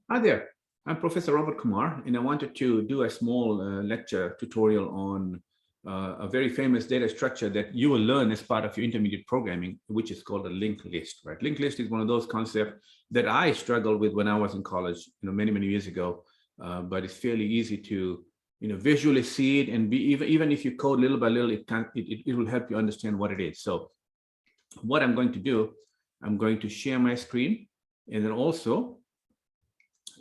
Hi there, I'm Professor Robert Kumar, and I wanted to do a small lecture tutorial on a very famous data structure that you will learn as part of your intermediate programming, which is called a linked list, right? Linked list is one of those concepts that I struggled with when I was in college, many, many years ago, but it's fairly easy to, visually see it, and even if you code little by little, it will help you understand what it is. So what I'm going to do, I'm going to share my screen, and then also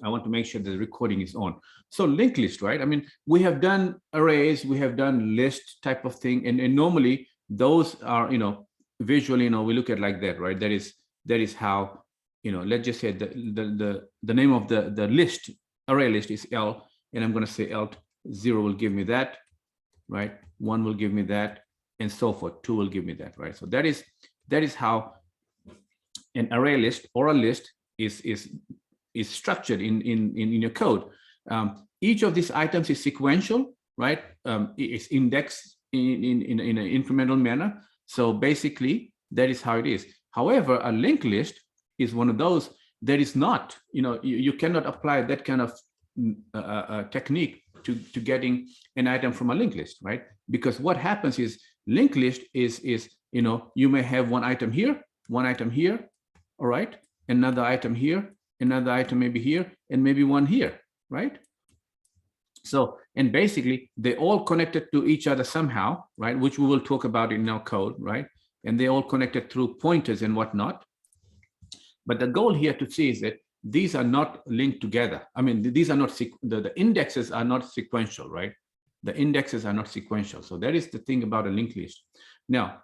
I want to make sure the recording is on. So linked list, right? I mean, we have done arrays, we have done list type of thing, and normally those are, visually, we look at like that, right? That is how, let's just say the name of the list, array list is L, and I'm going to say L 0 will give me that, right? 1 will give me that, and so forth. 2 will give me that, right? So that is how an array list or a list is structured in your code. Each of these items is sequential, right? It's indexed in an incremental manner. So basically, that is how it is. However, a linked list is one of those that is not, you cannot apply that kind of technique to getting an item from a linked list, right? Because what happens is linked list is you may have one item here, all right? Another item here, another item maybe here, and maybe one here, right? So, and basically they all connected to each other somehow, right? Which we will talk about in our code, right? And they all connected through pointers and whatnot. But the goal here to see is that these are not linked together. I mean, these are not, the indexes are not sequential, right? The indexes are not sequential. So that is the thing about a linked list. Now,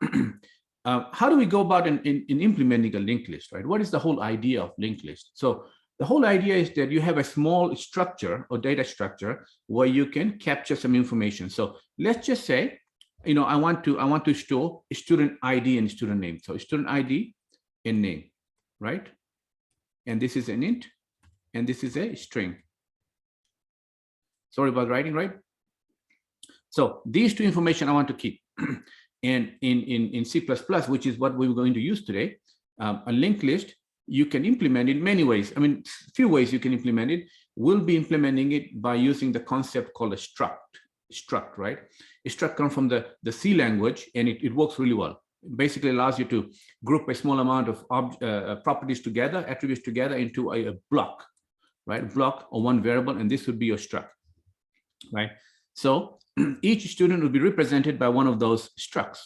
how do we go about in implementing a linked list, right? What is the whole idea of linked list? So the whole idea is that you have a small structure or data structure where you can capture some information. So let's just say, I want to store student ID and student name. So student ID and name, right? And this is an int, and this is a string. Sorry about writing, right? So these two information I want to keep. And in C++, which is what we're going to use today, a linked list, you can implement it many ways. I mean, few ways you can implement it. We'll be implementing it by using the concept called a struct, right? A struct comes from the C language, and it works really well. It basically allows you to group a small amount of properties together, attributes together into a block, right? Block or one variable, and this would be your struct, right? So each student will be represented by one of those structs.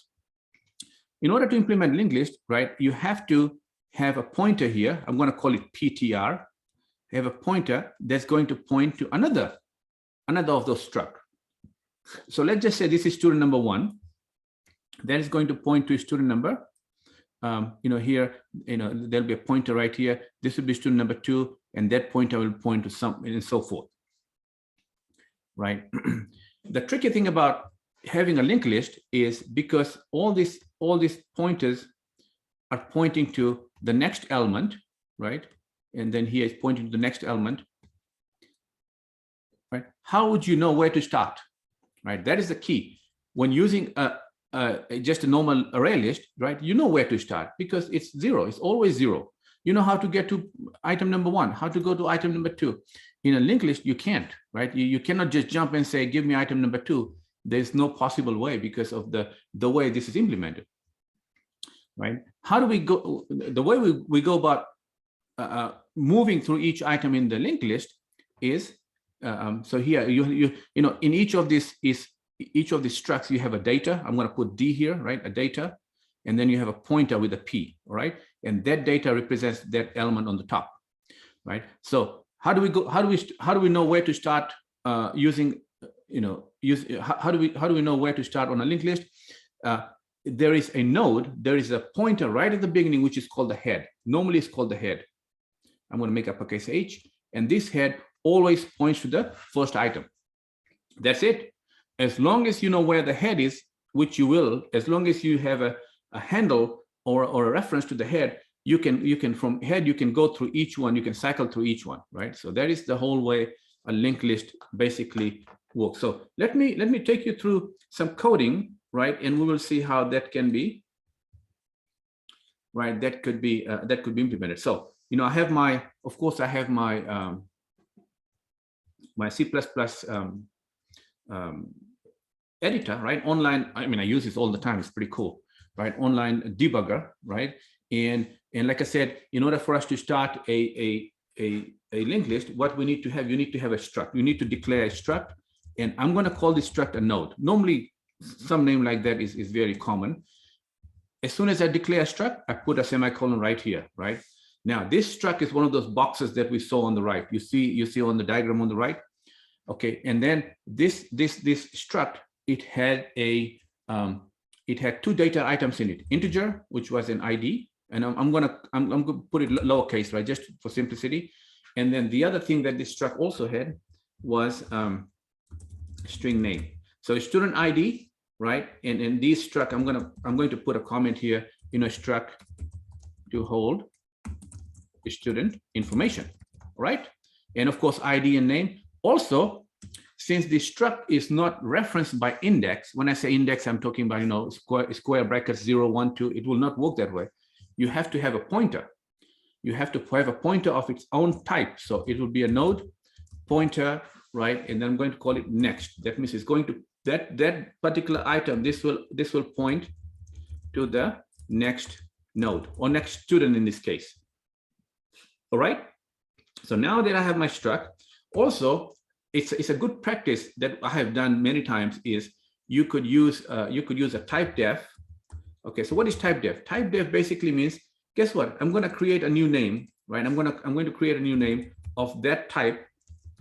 In order to implement linked list, right, you have to have a pointer here. I'm going to call it PTR. Have a pointer that's going to point to another of those struct. So let's just say this is student number 1. That is going to point to student number. Here, there'll be a pointer right here. This will be student number 2, and that pointer will point to something and so forth, right? The tricky thing about having a linked list is because all these pointers are pointing to the next element, right? And then here is pointing to the next element, right? How would you know where to start, right? That is the key. When using just a normal array list, right? You know where to start because it's 0. It's always 0. You know how to get to item number 1, how to go to item number 2. In a linked list, you can't, right? You cannot just jump and say, give me item number 2. There's no possible way because of the way this is implemented, right? How do we go? The way we go about moving through each item in the linked list is, so here, in each of these structs, you have a data. I'm going to put D here, right? A data. And then you have a pointer with a P, all right? And that data represents that element on the top, right? So how do we know where to start using, how do we know where to start on a linked list? There is a node, there is a pointer right at the beginning, which is called the head. Normally it's called the head. I'm going to make uppercase H, and this head always points to the first item. That's it. As long as you know where the head is, which you will, as long as you have a handle or a reference to the head, you can from head, you can go through each one, you can cycle through each one, right? So that is the whole way a linked list basically works. So let me take you through some coding, right? And we will see how that can be, right? That could be implemented. So, I have my my C++ editor, right? Online, I mean, I use this all the time. It's pretty cool, right? Online debugger, right? And like I said, in order for us to start a linked list, what we need to have, you need to have a struct. You need to declare a struct, and I'm going to call this struct a node. Normally, some name like that is very common. As soon as I declare a struct, I put a semicolon right here, right? Now, this struct is one of those boxes that we saw on the right. You see on the diagram on the right. Okay, and then this struct, it had two data items in it: integer, which was an ID, and I'm gonna put it lowercase, right, just for simplicity. And then the other thing that this struct also had was string name. So student ID, right? And in this struct, I'm going to put a comment here in a struct to hold student information, right? And of course, ID and name. Also, since the struct is not referenced by index, when I say index, I'm talking about, you know, square brackets 0, 1, 2. It will not work that way. You have to have a pointer. You have to have a pointer of its own type. So it will be a node pointer, right? And then I'm going to call it next. That means it's going to that particular item. This will point to the next node or next student in this case. All right. So now that I have my struct, also it's a good practice that I have done many times is you could use a Typedef. Okay, so what is Typedef? Typedef basically means, guess what? I'm going to create a new name, right? I'm going to create a new name of that type,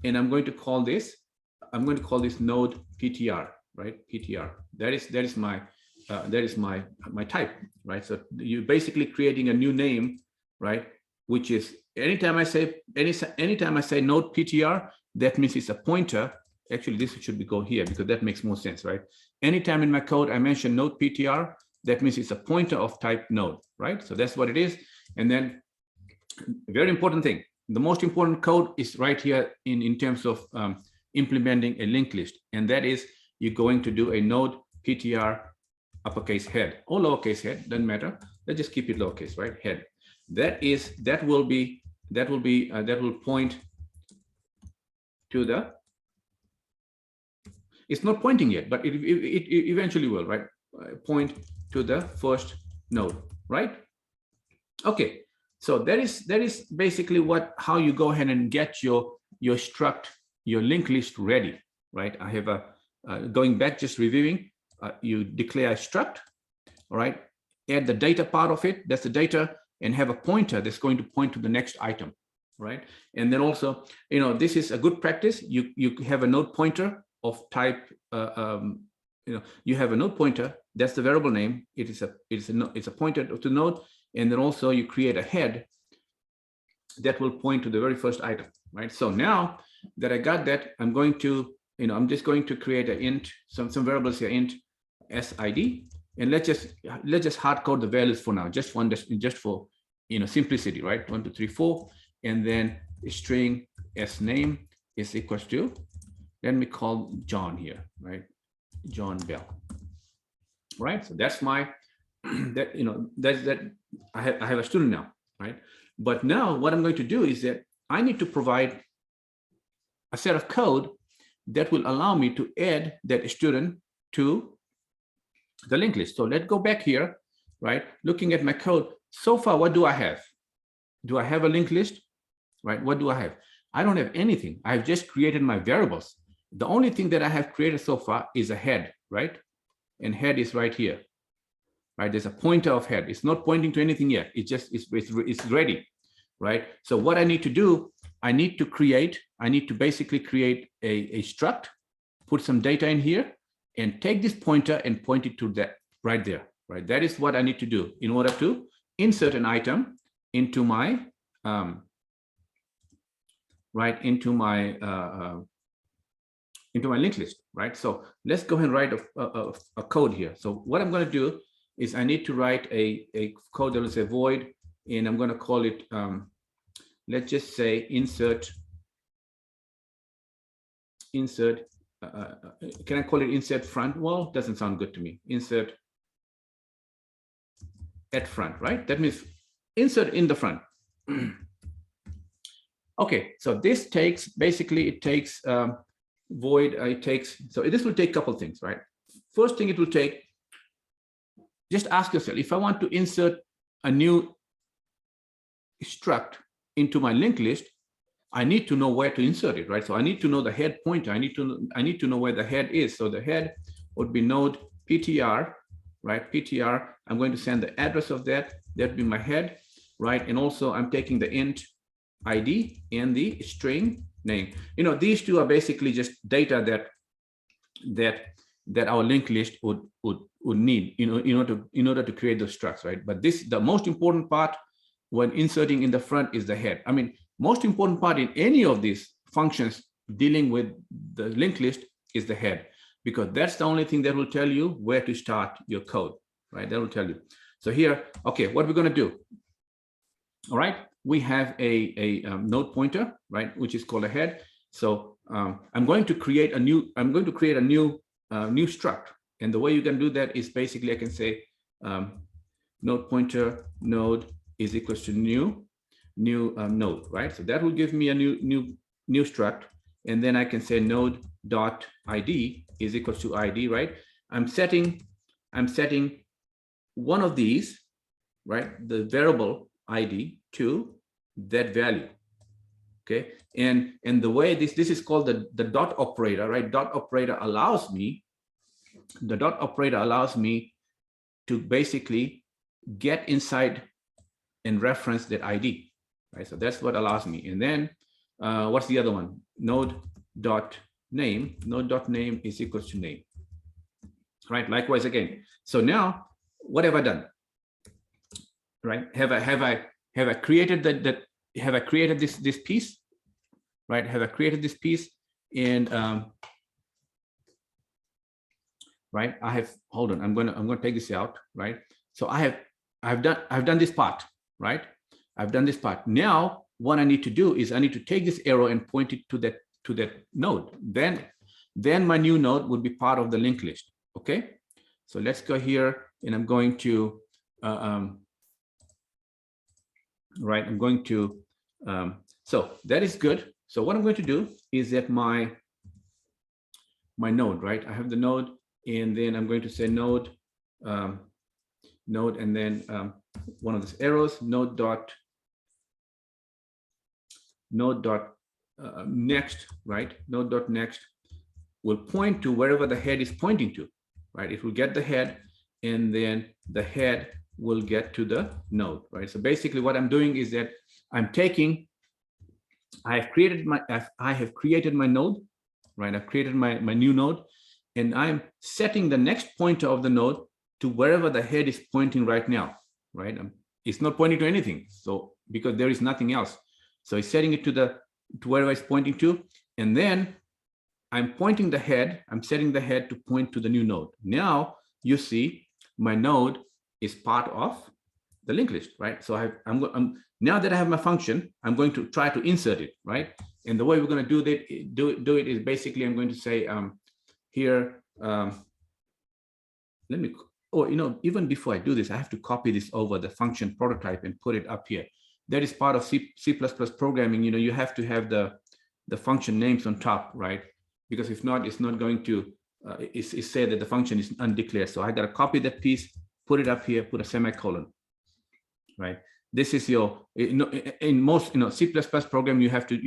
and I'm going to call this node PTR, right? PTR. That is my type, right? So you're basically creating a new name, right? Which is anytime I say node PTR, that means it's a pointer. Actually, this should go here because that makes more sense, right? Anytime in my code I mention node PTR, that means it's a pointer of type node, right? So that's what it is. And then very important thing, the most important code is right here in terms of implementing a linked list. And that is you're going to do a node PTR uppercase head or lowercase head, doesn't matter. Let's just keep it lowercase, right? Head. That will point to the, it's not pointing yet, but it eventually will, right? Point to the first node, right? Okay, so that is basically how you go ahead and get your struct, your linked list ready, right? I have going back, just reviewing, you declare a struct, all right? Add the data part of it, that's the data, and have a pointer that's going to point to the next item, right? And then also, you know, this is a good practice. You have a node pointer of type, you have a node pointer, that's the variable name. It's a pointer to node, and then also you create a head that will point to the very first item, right? So now that I got that, I'm going to, you know, I'm just going to create an int, some variables here, int SID, and let's just hard code the values for now, just for, you know, simplicity, right? 1, 2, 3, 4, and then string s name is equals to, let me call John here, right? John Bell, right? So that's my that, you know, that I have a student now, right? But now what I'm going to do is that I need to provide a set of code that will allow me to add that student to the linked list. So let's go back here, right? Looking at my code, so far, what do I have? Do I have a linked list, right? What do I have? I don't have anything. I've just created my variables. The only thing that I have created so far is a head, right? And head is right here, right? There's a pointer of head. It's not pointing to anything yet. It's just, it's ready, right? So what I need to do, I need to basically create a struct, put some data in here, and take this pointer and point it to that right there, right? That is what I need to do in order to insert an item into my, into my linked list, right? So let's go ahead and write a code here. So what I'm going to do is I need to write a code that will say void, and I'm going to call it, let's just say insert, can I call it insert front? Well, doesn't sound good to me. Insert at front, right? That means insert in the front. Okay, so this takes, basically it takes void, it takes, so this will take a couple things, right? First thing it will take, just ask yourself, if I want to insert a new struct into my linked list, I need to know where to insert it, right? So I need to know the head pointer. I need to know where the head is. So the head would be node PTR, right? PTR. I'm going to send the address of that. That'd be my head, right? And also I'm taking the int ID and the string name. You know, these two are basically just data that our linked list would need, you know, in order to create those structs, right? But the most important part when inserting in the front is the head. I mean, most important part in any of these functions dealing with the linked list is the head, because that's the only thing that will tell you where to start your code, right? That will tell you. So here, okay, what we're going to do, all right, we have a node pointer, right, which is called a head. So I'm going to create a new new struct, and the way you can do that is basically I can say node pointer node is equals to new node, right? So that will give me a new struct, and then I can say node dot ID is equals to ID, right? I'm setting one of these, right, the variable ID to that value, okay? And the way this is called the dot operator, right? Dot operator allows me to basically get inside and reference that ID, right? So that's what allows me. And then what's the other one? Node dot name is equals to name, right? Likewise again. So now what have I done, right? Have I created this piece, right? Have I created this piece? And right, I have, hold on, I'm gonna take this out, right? So I've done this part, right? I've done this part. Now what I need to do is I need to take this arrow and point it to that node. Then my new node would be part of the linked list. Okay, so let's go here, and I'm going to right, I'm going to so that is good. So what I'm going to do is that my node, right? I have the node, and then I'm going to say node and then one of these arrows, node dot next, right? Node dot next will point to wherever the head is pointing to, right? It will get the head, and then the head will get to the node, right? So basically what I'm doing is that I have created my node, right? I've created my new node, and I'm setting the next pointer of the node to wherever the head is pointing right now, right? It's not pointing to anything, so because there is nothing else. So it's setting it to wherever it's pointing to, and then I'm pointing the head, I'm setting the head to point to the new node. Now you see my node is part of the linked list, right? So I'm now that I have my function, I'm going to try to insert it, right? And the way we're going to do it is basically I'm going to say here, let me, oh, you know, even before I do this, I have to copy this over the function prototype and put it up here. That is part of C++ programming. You know, you have to have the function names on top, right? Because if not, it's not going to, it's said that the function is undeclared. So I got to copy that piece, put it up here, put a semicolon, right? This is your, in most, C++ program, you have to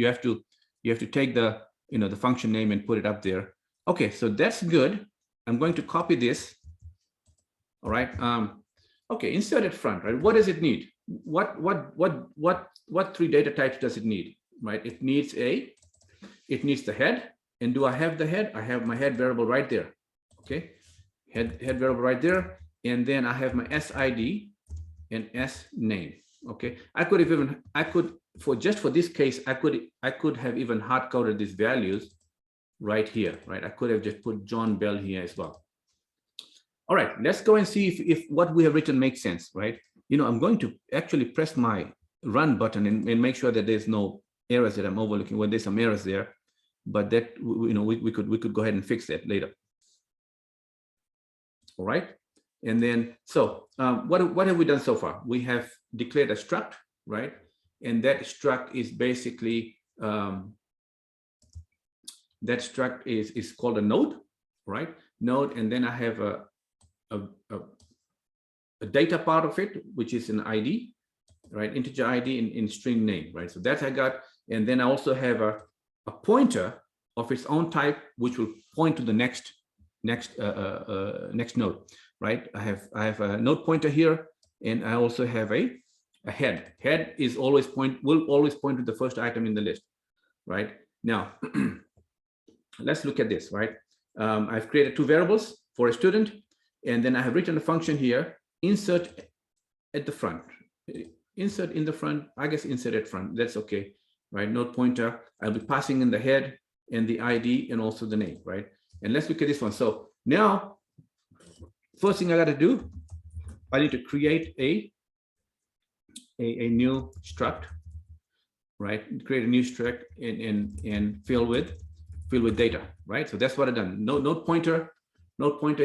take the, the function name and put it up there. Okay, so that's good. I'm going to copy this. All right. Okay, insert at front, right? What does it need? What three data types does it need, right? It needs the head. And do I have the head? I have my head variable right there. Okay, head variable right there. And then I have my SID and S name. Okay, for this case, I could have even hard coded these values right here, right? I could have just put John Bell here as well. All right, let's go and see if what we have written makes sense, right? I'm going to actually press my run button and make sure that there's no errors that I'm overlooking. Well, there's some errors there, but that, we could go ahead and fix that later. All right, and then so what have we done so far? We have declared a struct, right? And that struct is basically that struct is called a node, right? Node, and then I have a data part of it, which is an ID, right? Integer ID in string name, right? So that I got, and then I also have a pointer of its own type, which will point to the next node, right? I have a node pointer here, and I also have a head. Head is always will always point to the first item in the list, right? Now, let's look at this, right? I've created two variables for a student, and then I have written a function here, insert at the front. Insert in the front, I guess insert at front, that's okay, right? Node pointer, I'll be passing in the head and the ID and also the name, right? And let's look at this one. So now, first thing I got to do, I need to create a new struct, right? Create a new struct and fill with data, right? So that's what I've done. Node pointer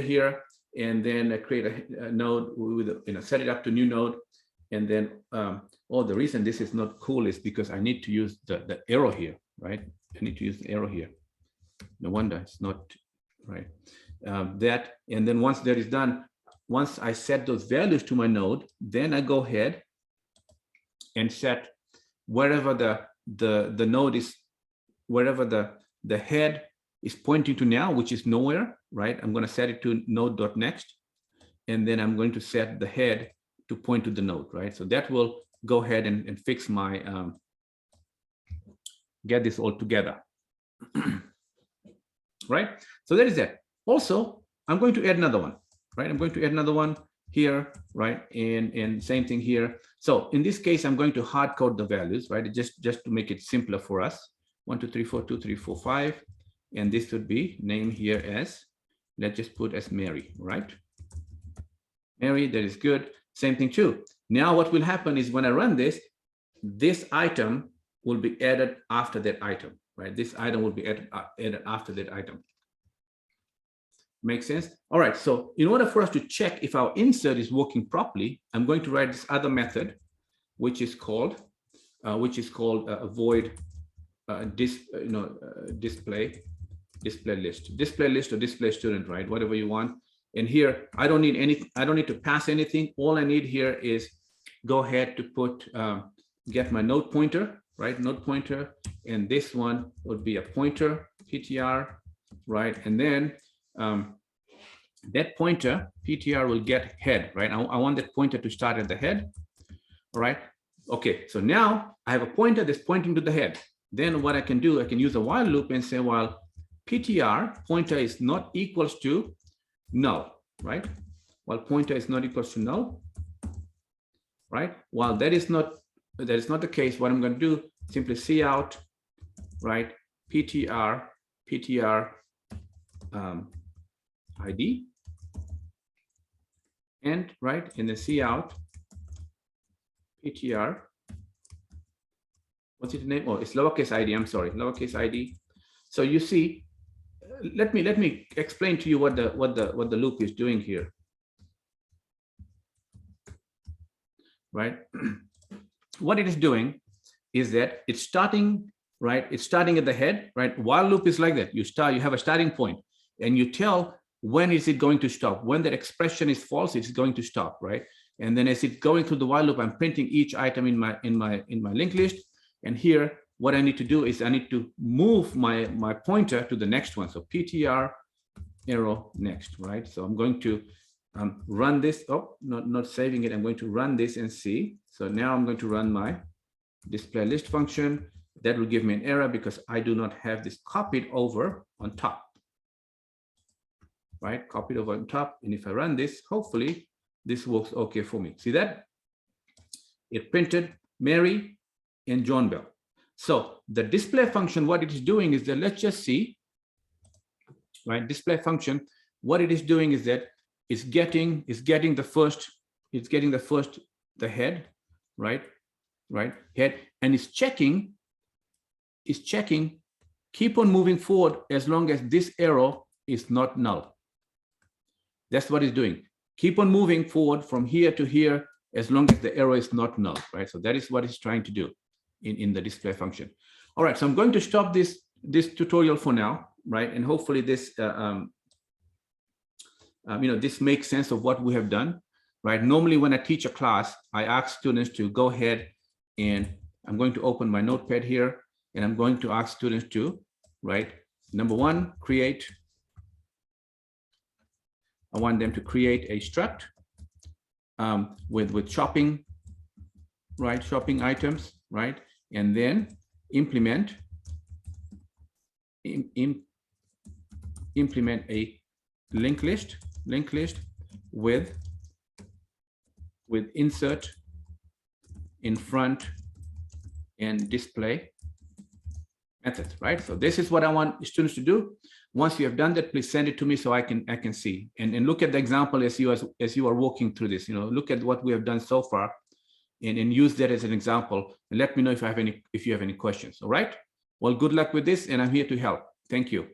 here, and then I create a node with set it up to new node, and then the reason this is not cool is because I need to use the arrow here, right? I need to use the arrow here. No wonder it's not right. That, and then once that is done, once I set those values to my node, then I go ahead and set wherever the node is, wherever the head is pointing to now, which is nowhere, right? I'm going to set it to node.next, and then I'm going to set the head to point to the node, right? So that will go ahead and fix my, get this all together, right? So that is that. Also, I'm going to add another one, right? I'm going to add another one here, right? And same thing here. So in this case, I'm going to hard code the values, right? Just to make it simpler for us. 1, 2, 3, 4, 2, 3, 4, 5. And this would be named here as, let's just put as Mary, right? Mary, that is good. Same thing too. Now what will happen is when I run this item will be added after that item, right? This item will be added after that item. Make sense? All right, so in order for us to check if our insert is working properly, I'm going to write this other method, which is called void display list or display student, right? Whatever you want. And here, I don't need to pass anything. All I need here is go ahead to put, get my node pointer, right? Node pointer, and this one would be a pointer, PTR, right? And then that pointer, PTR, will get head, right? I want that pointer to start at the head, all right? Okay, so now I have a pointer that's pointing to the head. Then what I can do, I can use a while loop and say, well, PTR, pointer is not equals to null, right? While pointer is not equals to null, right? While that is not the case, what I'm going to do, simply cout, right? PTR ID, and right, and then cout PTR. What's its name? Oh, it's lowercase ID. I'm sorry, lowercase ID. So you see, let me explain to you what the loop is doing here, right? What it is doing is that it's starting, right? It's starting at the head, right? While loop is like that. You have a starting point, and you tell when is it going to stop. When that expression is false, it's going to stop, right? And then as it's going through the while loop, I'm printing each item in my linked list. And here, what I need to do is I need to move my pointer to the next one. So PTR arrow next, right? So I'm going to run this. Oh, not saving it. I'm going to run this and see. So now I'm going to run my display list function. That will give me an error because I do not have this copied over on top, right? Copied over on top. And if I run this, hopefully this works okay for me. See that? It printed Mary and John Bell. So the display function, what it is doing is that, let's just see, right? Display function, what it is doing is that it's getting the head, right? Head, and it's checking, keep on moving forward as long as this arrow is not null. That's what it's doing. Keep on moving forward from here to here as long as the arrow is not null, right? So that is what it's trying to do in the display function. All right, so I'm going to stop this tutorial for now, right? And hopefully this, this makes sense of what we have done, right? Normally when I teach a class, I ask students to go ahead and I'm going to open my notepad here and I'm going to ask students to, right? Number one, I want them to create a struct with shopping, right? Shopping items, right? And then implement a linked list with insert in front and display methods, right? So this is what I want students to do. Once you have done that, please send it to me so I can see and look at the example as you are walking through this. Look at what we have done so far and use that as an example. And let me know if you have any questions. All right. Well, good luck with this, and I'm here to help. Thank you.